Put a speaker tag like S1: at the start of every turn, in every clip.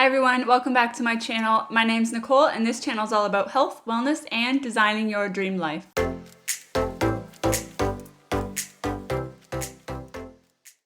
S1: Hi everyone, welcome back to my channel. My name's Nicole and this channel is all about health, wellness, and designing your dream life.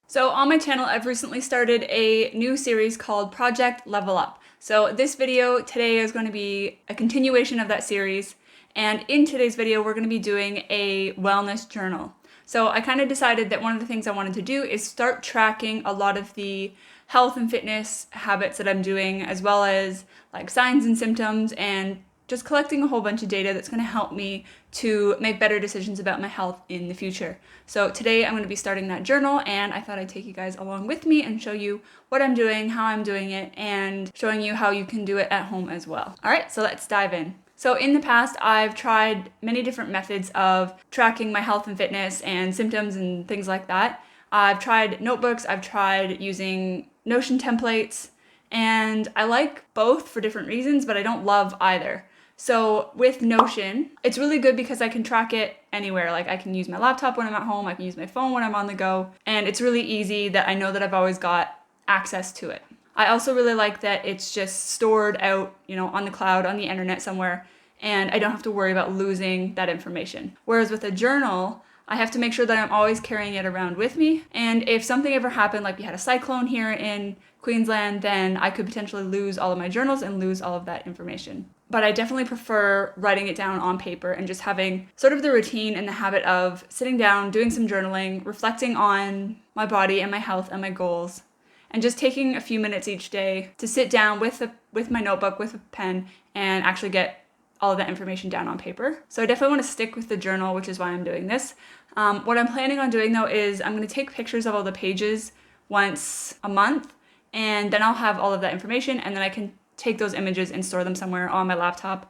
S1: So on my channel, I've recently started a new series called Project Level Up. So this video today is going to be a continuation of that series, and in today's video we're going to be doing a wellness journal. So I kind of decided that one of the things I wanted to do is start tracking a lot of the health and fitness habits that I'm doing, as well as like signs and symptoms, and just collecting a whole bunch of data that's going to help me to make better decisions about my health in the future. So today I'm going to be starting that journal, and I thought I'd take you guys along with me and show you what I'm doing, how I'm doing it, and showing you how you can do it at home as well. All right, so let's dive in. So in the past, I've tried many different methods of tracking my health and fitness and symptoms and things like that. I've tried notebooks, I've tried using Notion templates, and I like both for different reasons, but I don't love either. So with Notion, it's really good because I can track it anywhere. Like I can use my laptop when I'm at home, I can use my phone when I'm on the go, and it's really easy that I know that I've always got access to it. I also really like that it's just stored out, on the cloud, on the internet somewhere, and I don't have to worry about losing that information. Whereas with a journal, I have to make sure that I'm always carrying it around with me. And if something ever happened, like we had a cyclone here in Queensland, then I could potentially lose all of my journals and lose all of that information. But I definitely prefer writing it down on paper and just having sort of the routine and the habit of sitting down, doing some journaling, reflecting on my body and my health and my goals, and just taking a few minutes each day to sit down with my notebook, with a pen, and actually get all of that information down on paper. So I definitely want to stick with the journal, which is why I'm doing this. What I'm planning on doing though is I'm going to take pictures of all the pages once a month, and then I'll have all of that information, and then I can take those images and store them somewhere on my laptop,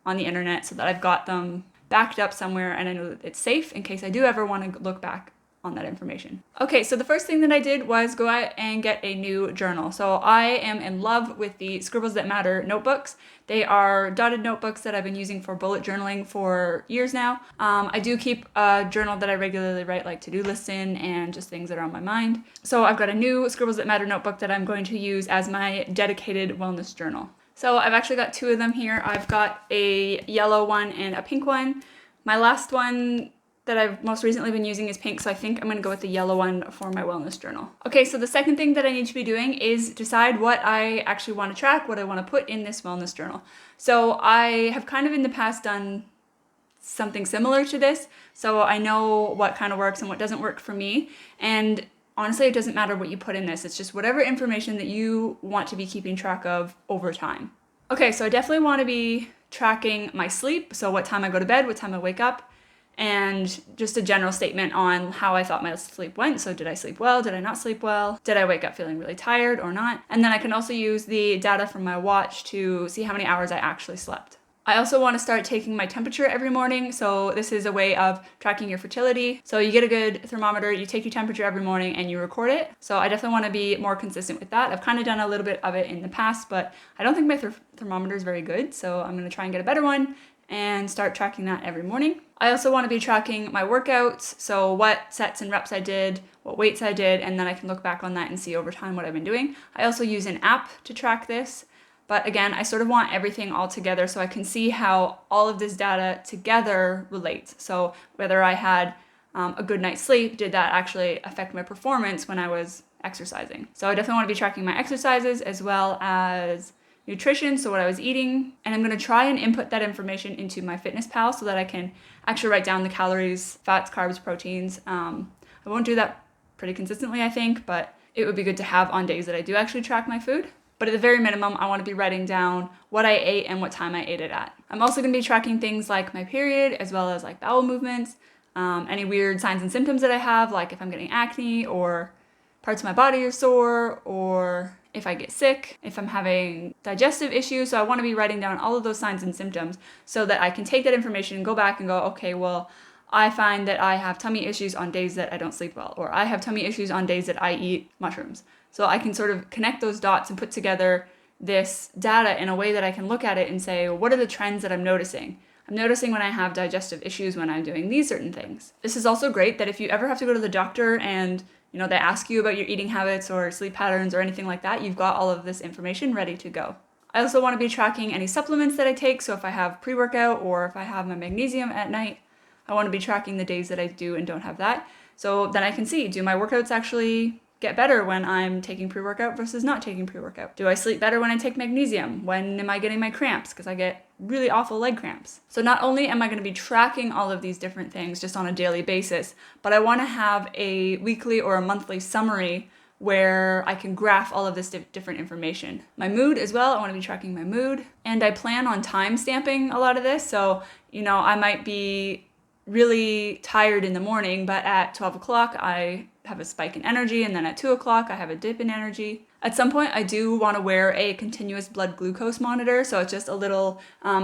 S1: on the internet, so that I've got them backed up somewhere and I know that it's safe in case I do ever want to look back on that information. Okay, so the first thing that I did was go out and get a new journal. So I am in love with the Scribbles That Matter notebooks. They are dotted notebooks that I've been using for bullet journaling for years now. I do keep a journal that I regularly write like to-do lists in and just things that are on my mind. So I've got a new Scribbles That Matter notebook that I'm going to use as my dedicated wellness journal. So I've actually got two of them here. I've got a yellow one and a pink one. My last one that I've most recently been using is pink, so I think I'm going to go with the yellow one for my wellness journal. Okay, so the second thing that I need to be doing is decide what I actually want to track, what I want to put in this wellness journal. So I have kind of in the past done something similar to this, so I know what kind of works and what doesn't work for me, and honestly it doesn't matter what you put in this, it's just whatever information that you want to be keeping track of over time. Okay, so I definitely want to be tracking my sleep, so what time I go to bed, what time I wake up, and just a general statement on how I thought my sleep went. So did I sleep well? Did I not sleep well? Did I wake up feeling really tired or not? And then I can also use the data from my watch to see how many hours I actually slept. I also want to start taking my temperature every morning. So this is a way of tracking your fertility. So you get a good thermometer, you take your temperature every morning and you record it. So I definitely want to be more consistent with that. I've kind of done a little bit of it in the past, but I don't think my thermometer is very good. So I'm going to try and get a better one and start tracking that every morning. I also want to be tracking my workouts, so what sets and reps I did, what weights I did, and then I can look back on that and see over time what I've been doing. I also use an app to track this, but again, I sort of want everything all together so I can see how all of this data together relates. So whether I had a good night's sleep, did that actually affect my performance when I was exercising? So I definitely want to be tracking my exercises as well as nutrition, so what I was eating, and I'm going to try and input that information into MyFitnessPal so that I can actually write down the calories, fats, carbs, proteins. I won't do that pretty consistently, I think, but it would be good to have on days that I do actually track my food. But at the very minimum, I want to be writing down what I ate and what time I ate it at. I'm also going to be tracking things like my period, as well as like bowel movements, any weird signs and symptoms that I have, like if I'm getting acne or parts of my body are sore, or if I get sick, if I'm having digestive issues. So I want to be writing down all of those signs and symptoms so that I can take that information and go back and go, okay, well, I find that I have tummy issues on days that I don't sleep well, or I have tummy issues on days that I eat mushrooms. So I can sort of connect those dots and put together this data in a way that I can look at it and say, well, what are the trends that I'm noticing? I'm noticing when I have digestive issues when I'm doing these certain things. This is also great that if you ever have to go to the doctor and they ask you about your eating habits or sleep patterns or anything like that, you've got all of this information ready to go. I also want to be tracking any supplements that I take. So if I have pre-workout or if I have my magnesium at night, I want to be tracking the days that I do and don't have that. So then I can see, do my workouts actually get better when I'm taking pre-workout versus not taking pre-workout? Do I sleep better when I take magnesium? When am I getting my cramps? Because I get really awful leg cramps. So not only am I going to be tracking all of these different things just on a daily basis, but I want to have a weekly or a monthly summary where I can graph all of this different information. My mood as well, I want to be tracking my mood. And I plan on time stamping a lot of this. So, I might be really tired in the morning, but at 12 o'clock I have a spike in energy, and then at 2 o'clock I have a dip in energy. At some point I do want to wear a continuous blood glucose monitor, so it's just a little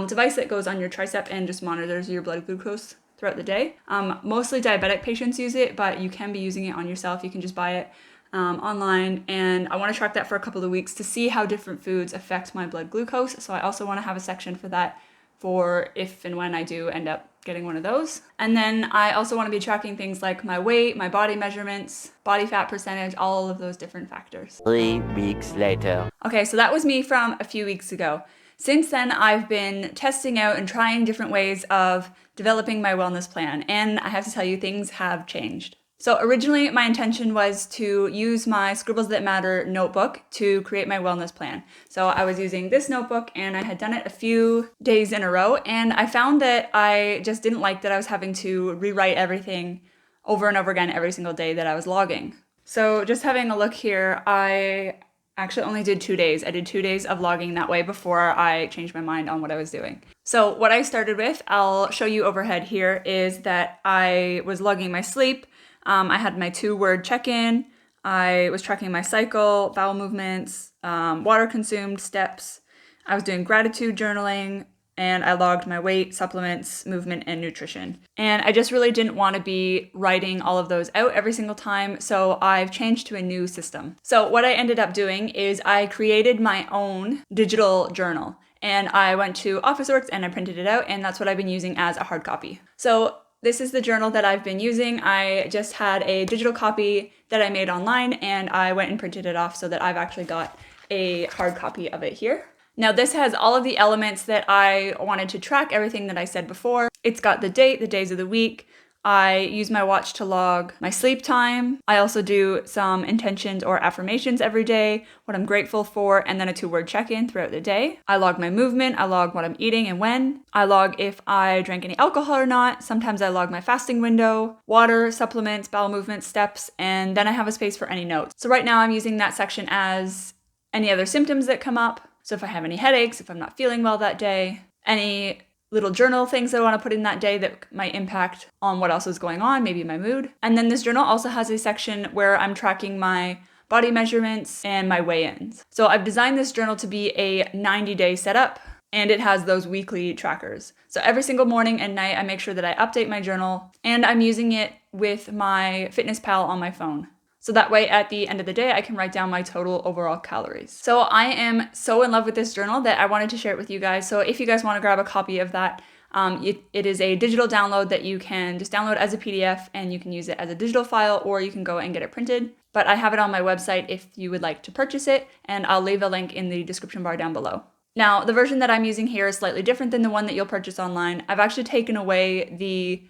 S1: device that goes on your tricep and just monitors your blood glucose throughout the day. Mostly diabetic patients use it, but you can be using it on yourself. You can just buy it online, and I want to track that for a couple of weeks to see how different foods affect my blood glucose. So I also want to have a section for that for if and when I do end up getting one of those. And then I also want to be tracking things like my weight, my body measurements, body fat percentage, all of those different factors.
S2: 3 weeks later.
S1: Okay, so that was me from a few weeks ago. Since then, I've been testing out and trying different ways of developing my wellness plan, and I have to tell you, things have changed. So originally, my intention was to use my Scribbles That Matter notebook to create my wellness plan. So I was using this notebook, and I had done it a few days in a row, and I found that I just didn't like that I was having to rewrite everything over and over again every single day that I was logging. So just having a look here, I actually only did 2 days. I did 2 days of logging that way before I changed my mind on what I was doing. So what I started with, I'll show you overhead here, is that I was logging my sleep. I had my 2-word check-in. I was tracking my cycle, bowel movements, water consumed, steps. I was doing gratitude journaling, and I logged my weight, supplements, movement, and nutrition. And I just really didn't want to be writing all of those out every single time, so I've changed to a new system. So what I ended up doing is I created my own digital journal, and I went to Officeworks and I printed it out, and that's what I've been using as a hard copy. So this is the journal that I've been using. I just had a digital copy that I made online, and I went and printed it off so that I've actually got a hard copy of it here. Now this has all of the elements that I wanted to track, everything that I said before. It's got the date, the days of the week. I use my watch to log my sleep time. I also do some intentions or affirmations every day, what I'm grateful for, and then a 2-word check-in throughout the day. I log my movement. I log what I'm eating and when. I log if I drank any alcohol or not. Sometimes I log my fasting window, water, supplements, bowel movement, steps, and then I have a space for any notes. So right now I'm using that section as any other symptoms that come up. So if I have any headaches, if I'm not feeling well that day, any little journal things that I want to put in that day that might impact on what else is going on, maybe my mood. And then this journal also has a section where I'm tracking my body measurements and my weigh-ins. So I've designed this journal to be a 90-day setup, and it has those weekly trackers. So every single morning and night, I make sure that I update my journal, and I'm using it with my FitnessPal on my phone. So that way, at the end of the day, I can write down my total overall calories. So I am so in love with this journal that I wanted to share it with you guys. So if you guys want to grab a copy of that, it is a digital download that you can just download as a PDF, and you can use it as a digital file, or you can go and get it printed. But I have it on my website if you would like to purchase it, and I'll leave a link in the description bar down below. Now, the version that I'm using here is slightly different than the one that you'll purchase online. I've actually taken away the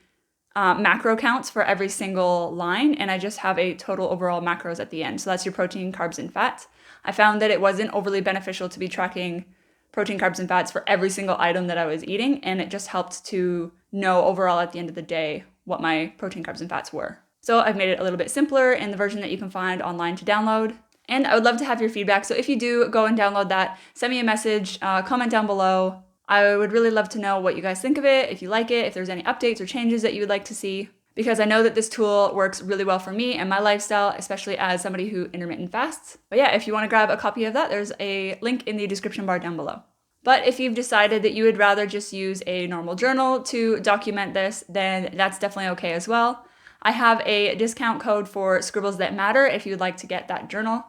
S1: macro counts for every single line, and I just have a total overall macros at the end. So that's your protein, carbs, and fats. I found that it wasn't overly beneficial to be tracking protein, carbs, and fats for every single item that I was eating, and it just helped to know overall at the end of the day what my protein, carbs, and fats were. So I've made it a little bit simpler in the version that you can find online to download. And I would love to have your feedback. So if you do go and download that, send me a message, comment down below. I would really love to know what you guys think of it, if you like it, if there's any updates or changes that you would like to see, because I know that this tool works really well for me and my lifestyle, especially as somebody who intermittent fasts. But yeah, if you want to grab a copy of that, there's a link in the description bar down below. But if you've decided that you would rather just use a normal journal to document this, then that's definitely okay as well. I have a discount code for Scribbles That Matter if you'd like to get that journal.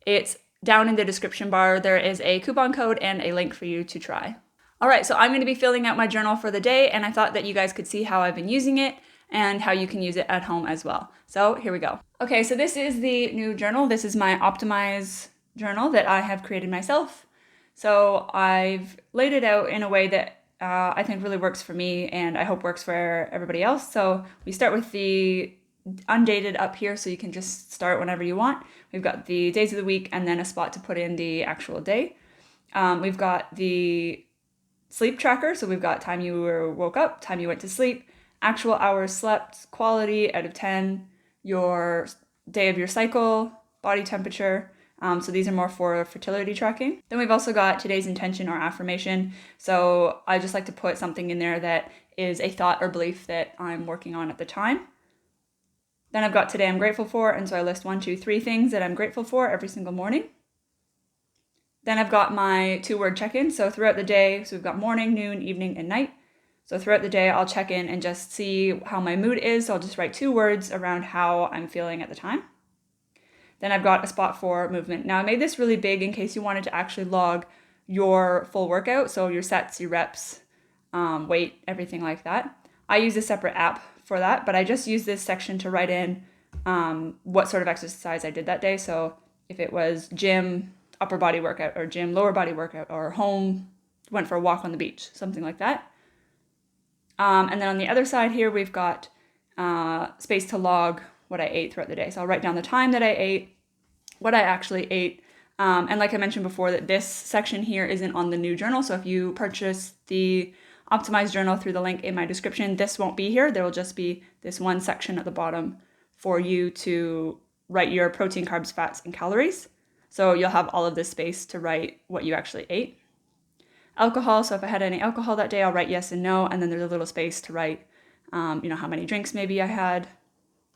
S1: It's down in the description bar. There is a coupon code and a link for you to try. All right, so I'm going to be filling out my journal for the day, and I thought that you guys could see how I've been using it. and how you can use it at home as well. So here we go. Okay, so this is the new journal. This is my Optimize journal that I have created myself. So I've laid it out in a way that I think really works for me and I hope works for everybody else. So we start with the undated up here, so you can just start whenever you want. We've got the days of the week and then a spot to put in the actual day. We've got the sleep tracker, so we've got time you woke up, time you went to sleep, actual hours slept, quality out of 10, your day of your cycle, body temperature. So these are more for fertility tracking. Then we've also got today's intention or affirmation. So I just like to put something in there that is a thought or belief that I'm working on at the time. Then I've got today I'm grateful for, and so I list 1, 2, 3 things that I'm grateful for every single morning. Then I've got my 2-word check-in. So throughout the day, so we've got morning, noon, evening, and night. So throughout the day, I'll check in and just see how my mood is. So I'll just write 2 words around how I'm feeling at the time. Then I've got a spot for movement. Now I made this really big in case you wanted to actually log your full workout. So your sets, your reps, weight, everything like that. I use a separate app for that, but I just use this section to write in what sort of exercise I did that day. So if it was gym, upper body workout, or gym, lower body workout, or home, went for a walk on the beach, something like that. And then on the other side here, we've got space to log what I ate throughout the day. So I'll write down the time that I ate, what I actually ate. And like I mentioned before, that this section here isn't on the new journal. So if you purchase the Optimized journal through the link in my description, this won't be here. There will just be this one section at the bottom for you to write your protein, carbs, fats, and calories. So you'll have all of this space to write what you actually ate. Alcohol, so if I had any alcohol that day, I'll write yes and no, and then there's a little space to write, how many drinks maybe I had.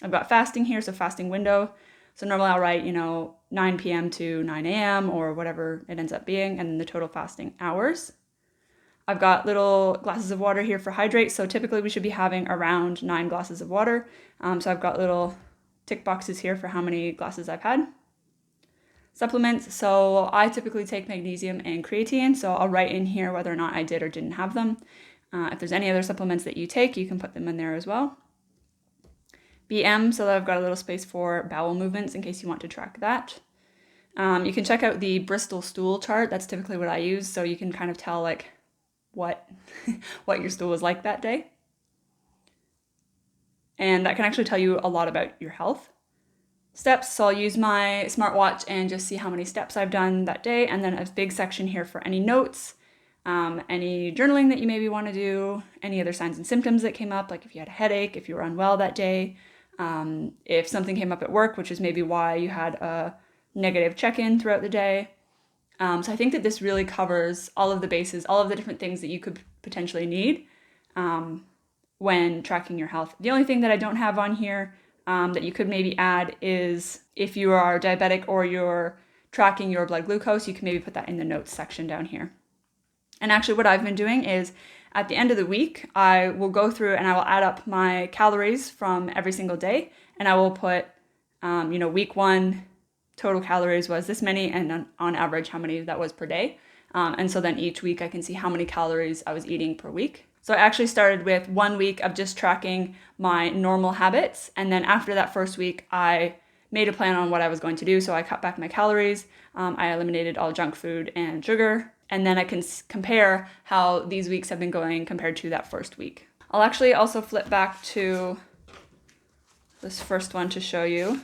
S1: I've got fasting here, so fasting window. So normally I'll write, 9 p.m. to 9 a.m. or whatever it ends up being, and then the total fasting hours. I've got little glasses of water here for hydrate, so typically we should be having around 9 glasses of water. So I've got little tick boxes here for how many glasses I've had. Supplements, so I typically take magnesium and creatine, so I'll write in here whether or not I did or didn't have them. If there's any other supplements that you take, you can put them in there as well. BM, so that I've got a little space for bowel movements in case you want to track that. You can check out the Bristol stool chart. That's typically what I use, so you can kind of tell what your stool was like that day. And that can actually tell you a lot about your health. Steps, so I'll use my smartwatch and just see how many steps I've done that day, and then a big section here for any notes, any journaling that you maybe want to do, any other signs and symptoms that came up, like if you had a headache, if you were unwell that day, if something came up at work, which is maybe why you had a negative check-in throughout the day. So I think that this really covers all of the bases, all of the different things that you could potentially need when tracking your health. The only thing that I don't have on here that you could maybe add is if you are diabetic or you're tracking your blood glucose, you can maybe put that in the notes section down here. And actually what I've been doing is at the end of the week, I will go through and I will add up my calories from every single day, and I will put, week 1 total calories was this many, and on average how many that was per day. And so then each week I can see how many calories I was eating per week. So I actually started with 1 week of just tracking my normal habits. And then after that first week, I made a plan on what I was going to do. So I cut back my calories. I eliminated all junk food and sugar. And then I can compare how these weeks have been going compared to that first week. I'll actually also flip back to this first one to show you.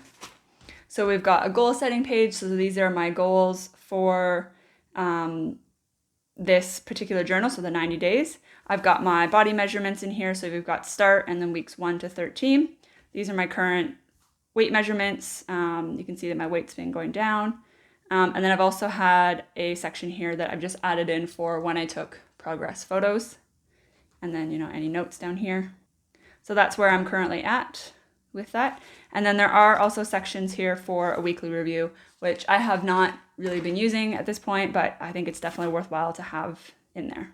S1: So we've got a goal setting page. So these are my goals for this particular journal, so the 90 days. I've got my body measurements in here. So we've got start and then weeks 1 to 13. These are my current weight measurements. You can see that my weight's been going down. And then I've also had a section here that I've just added in for when I took progress photos. And then, any notes down here. So that's where I'm currently at with that. And then there are also sections here for a weekly review, which I have not really been using at this point, but I think it's definitely worthwhile to have in there.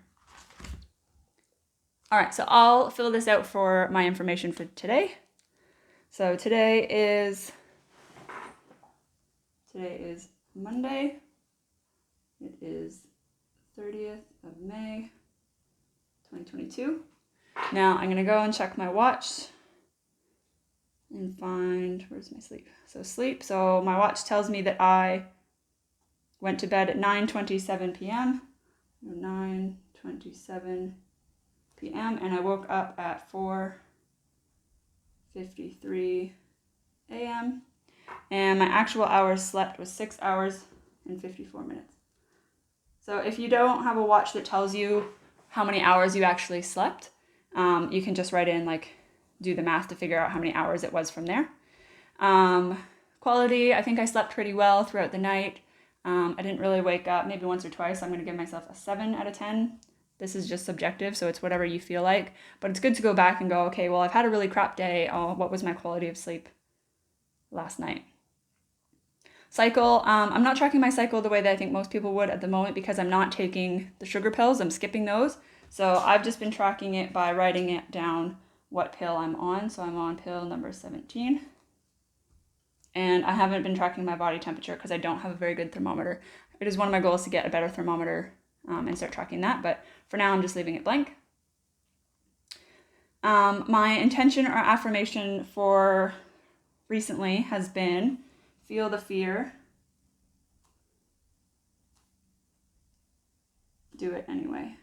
S1: All right, so I'll fill this out for my information for today. So today is Monday. It is 30th of May, 2022. Now I'm gonna go and check my watch and find, where's my sleep? So sleep, so my watch tells me that I went to bed at 9:27 p.m. 9:27 p.m. and I woke up at 4:53 a.m. and my actual hours slept was 6 hours and 54 minutes. So if you don't have a watch that tells you how many hours you actually slept, you can just write in, like, do the math to figure out how many hours it was from there. Quality, I think I slept pretty well throughout the night. I didn't really wake up, maybe once or twice. I'm going to give myself a 7 out of 10. This is just subjective, so it's whatever you feel like. But it's good to go back and go, okay, well, I've had a really crap day. Oh, what was my quality of sleep last night? Cycle, I'm not tracking my cycle the way that I think most people would at the moment because I'm not taking the sugar pills. I'm skipping those. So I've just been tracking it by writing it down what pill I'm on. So I'm on pill number 17. And I haven't been tracking my body temperature because I don't have a very good thermometer. It is one of my goals to get a better thermometer and start tracking that. But for now, I'm just leaving it blank. My intention or affirmation for recently has been feel the fear, do it anyway.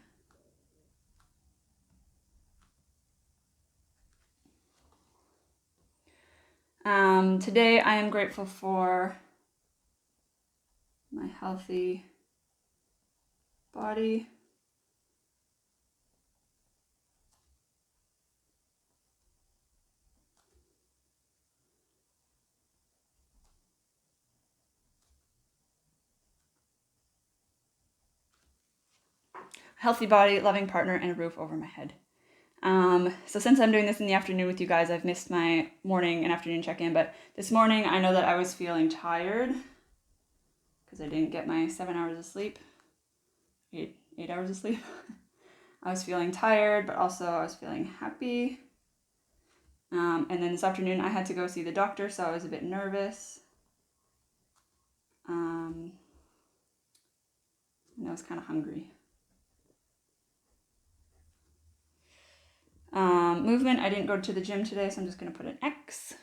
S1: Today I am grateful for my healthy body. Healthy body, loving partner, and a roof over my head. So since I'm doing this in the afternoon with you guys, I've missed my morning and afternoon check-in, but this morning I know that I was feeling tired because I didn't get my 7 hours of sleep, 8 hours of sleep. I was feeling tired, but also I was feeling happy. And then this afternoon I had to go see the doctor, so I was a bit nervous. And I was kind of hungry. Movement, I didn't go to the gym today, so I'm just going to put an X.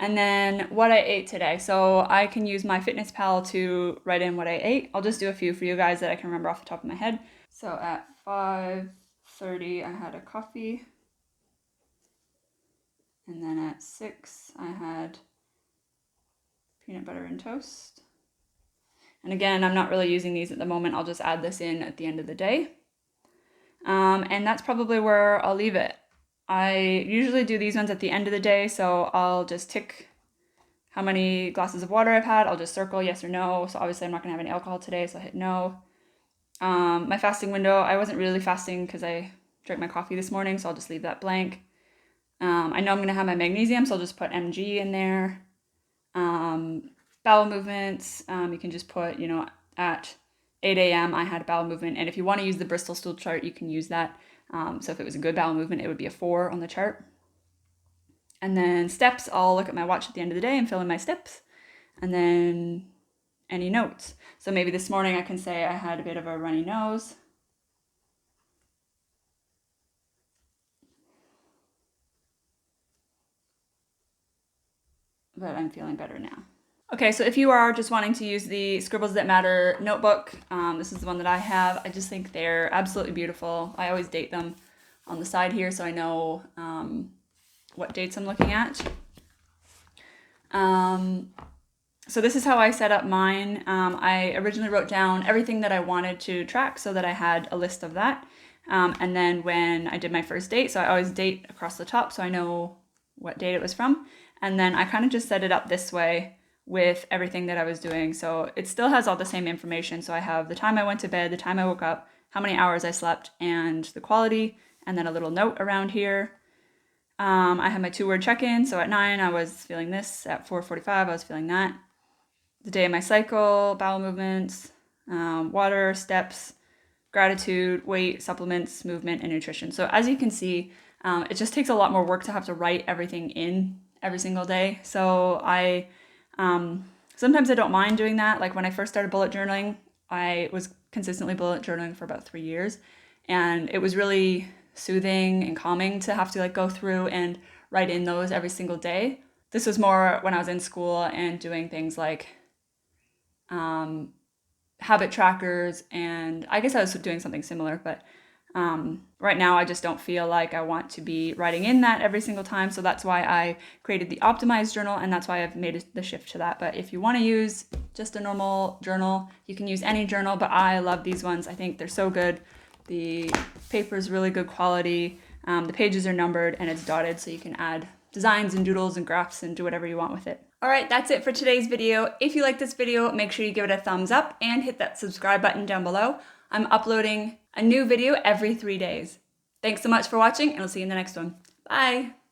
S1: And then what I ate today. So I can use my Fitness Pal to write in what I ate. I'll just do a few for you guys that I can remember off the top of my head. So at 5:30, I had a coffee. And then at 6, I had peanut butter and toast. And again, I'm not really using these at the moment. I'll just add this in at the end of the day. And that's probably where I'll leave it. I usually do these ones at the end of the day, so I'll just tick how many glasses of water I've had. I'll just circle yes or no. So obviously I'm not gonna have any alcohol today, so I'll hit no. My fasting window, I wasn't really fasting because I drank my coffee this morning, so I'll just leave that blank. I know I'm gonna have my magnesium, so I'll just put mg in there. Bowel movements, you can just put, at 8 a.m. I had a bowel movement, and if you want to use the Bristol stool chart, you can use that. So if it was a good bowel movement, it would be a 4 on the chart. And then steps, I'll look at my watch at the end of the day and fill in my steps. And then any notes. So maybe this morning I can say I had a bit of a runny nose. But I'm feeling better now. Okay, so if you are just wanting to use the Scribbles That Matter notebook, this is the one that I have. I just think they're absolutely beautiful. I always date them on the side here so I know what dates I'm looking at. So this is how I set up mine. I originally wrote down everything that I wanted to track so that I had a list of that. And then when I did my first date, so I always date across the top so I know what date it was from. And then I kind of just set it up this way with everything that I was doing. So it still has all the same information. So I have the time I went to bed, the time I woke up, how many hours I slept, and the quality, and then a little note around here. I had my 2-word check-in. So at 9, I was feeling this. At 4:45, I was feeling that. The day of my cycle, bowel movements, water, steps, gratitude, weight, supplements, movement, and nutrition. So as you can see, it just takes a lot more work to have to write everything in every single day. So sometimes I don't mind doing that. Like when I first started bullet journaling, I was consistently bullet journaling for about 3 years. And it was really soothing and calming to have to go through and write in those every single day. This was more when I was in school and doing things like habit trackers, and I guess I was doing something similar, but right now I just don't feel like I want to be writing in that every single time, so that's why I created the optimized journal, and that's why I've made the shift to that. But if you want to use just a normal journal, you can use any journal, but I love these ones. I think they're so good. The paper is really good quality, the pages are numbered, and it's dotted, so you can add designs and doodles and graphs and do whatever you want with it. Alright, that's it for today's video. If you like this video, make sure you give it a thumbs up and hit that subscribe button down below. I'm uploading a new video every 3 days. Thanks so much for watching, and I'll see you in the next one. Bye!